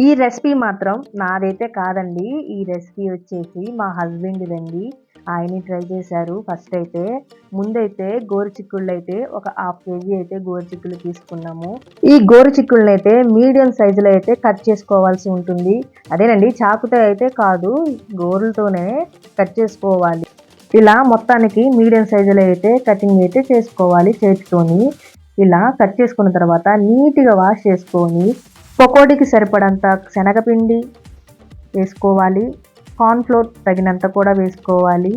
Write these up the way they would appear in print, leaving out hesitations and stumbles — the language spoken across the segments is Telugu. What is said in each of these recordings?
ఈ రెసిపీ మాత్రం నాదైతే కాదండి. ఈ రెసిపీ వచ్చేసి మా హస్బెండ్‌దండి. ఆయనే ట్రై చేశారు ఫస్ట్ అయితే. ముందైతే గోరుచిక్కుళ్ళైతే ఒక హాఫ్ కేజీ అయితే గోరుచిక్కుళ్ళు తీసుకున్నాము. ఈ గోరుచిక్కుళ్ళనైతే మీడియం సైజులో అయితే కట్ చేసుకోవాల్సి ఉంటుంది. అదేనండి చాకుతో అయితే కాదు, గోరులతోనే కట్ చేసుకోవాలి. ఇలా మొత్తానికి మీడియం సైజులో అయితే కటింగ్ అయితే చేసుకోవాలి చేతితోని. ఇలా కట్ చేసుకున్న తర్వాత నీట్‌గా వాష్ చేసుకొని పకోడీకి సరిపడంత శనగపిండి వేసుకోవాలి. కార్న్‌ఫ్లోర్ తగినంత కూడా వేసుకోవాలి.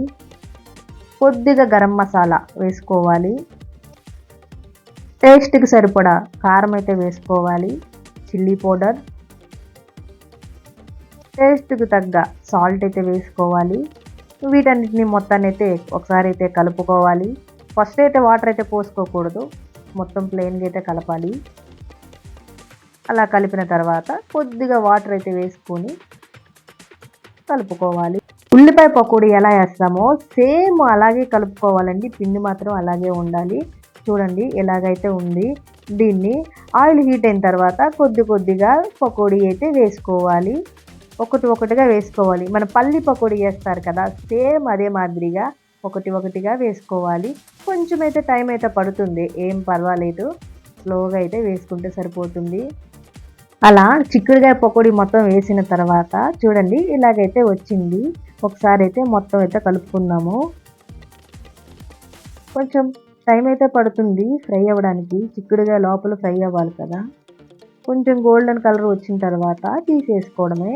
కొద్దిగా గరం మసాలా వేసుకోవాలి. టేస్ట్‌కి సరిపడా కారం అయితే వేసుకోవాలి. చిల్లీ పౌడర్, టేస్ట్‌కి తగ్గ సాల్ట్ అయితే వేసుకోవాలి. వీటన్నిటిని మొత్తాన్నైతే ఒకసారి అయితే కలుపుకోవాలి. ఫస్ట్ అయితే వాటర్ అయితే పోసుకోకూడదు. మొత్తం ప్లెయిన్‌గా అయితే కలపాలి. అలా కలిపిన తర్వాత కొద్దిగా వాటర్ అయితే వేసుకొని కలుపుకోవాలి. ఉల్లిపాయ పకోడీ ఎలా వేస్తామో సేమ్ అలాగే కలుపుకోవాలండి. పిండి మాత్రం అలాగే ఉండాలి. చూడండి ఎలాగైతే ఉంది. దీన్ని ఆయిల్ హీట్ అయిన తర్వాత కొద్దిగా పకోడీ అయితే వేసుకోవాలి. ఒకటిగా వేసుకోవాలి. మన పల్లి పకోడీ వేస్తారు కదా, సేమ్ అదే మాదిరిగా ఒకటిగా వేసుకోవాలి. కొంచెం అయితే టైం అయితే పడుతుంది, ఏం పర్వాలేదు. స్లోగా అయితే వేసుకుంటే సరిపోతుంది. అలా చిక్కుడుకాయ పకోడీ మొత్తం వేసిన తర్వాత చూడండి ఇలాగైతే వచ్చింది. ఒకసారి అయితే మొత్తం అయితే కలుపుకుందాము. కొంచెం టైం అయితే పడుతుంది ఫ్రై అవ్వడానికి. చిక్కుడుకాయ లోపల ఫ్రై అవ్వాలి కదా. కొంచెం గోల్డెన్ కలర్ వచ్చిన తర్వాత తీసేసుకోవడమే.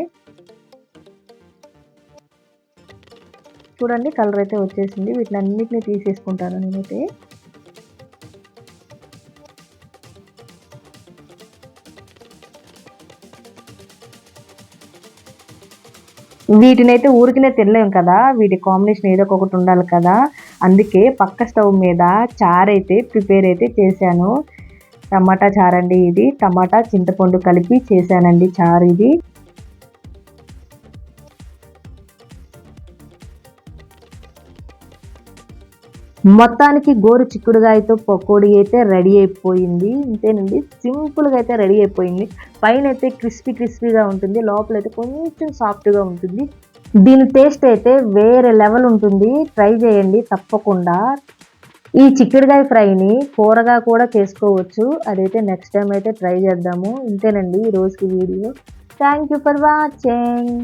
చూడండి కలర్ అయితే వచ్చేసింది. వీటిని అన్నిటిని తీసేసుకుంటాను నేనైతే. వీటినైతే ఊరికినే తినలేం కదా, వీటి కాంబినేషన్ ఏదో ఒకటి ఉండాలి కదా. అందుకే పక్క స్టవ్ మీద చారు అయితే ప్రిపేర్ అయితే చేశాను. టమాటా చారండి ఇది. టమాటా చింతపండు కలిపి చేశానండి చారు ఇది. మొత్తానికి గోరు చిక్కుడుగాయతో పకోడీ అయితే రెడీ అయిపోయింది. ఇంతేనండి, సింపుల్గా అయితే రెడీ అయిపోయింది. పైన అయితే క్రిస్పీగా ఉంటుంది, లోపల అయితే కొంచెం సాఫ్ట్గా ఉంటుంది. దీని టేస్ట్ అయితే వేరే లెవెల్ ఉంటుంది. ట్రై చేయండి తప్పకుండా. ఈ చిక్కుడుగాయ ఫ్రైని కూరగా కూడా చేసుకోవచ్చు. అదైతే నెక్స్ట్ టైం అయితే ట్రై చేద్దాము. ఇంతేనండి ఈ రోజుకి video. Thank you for watching.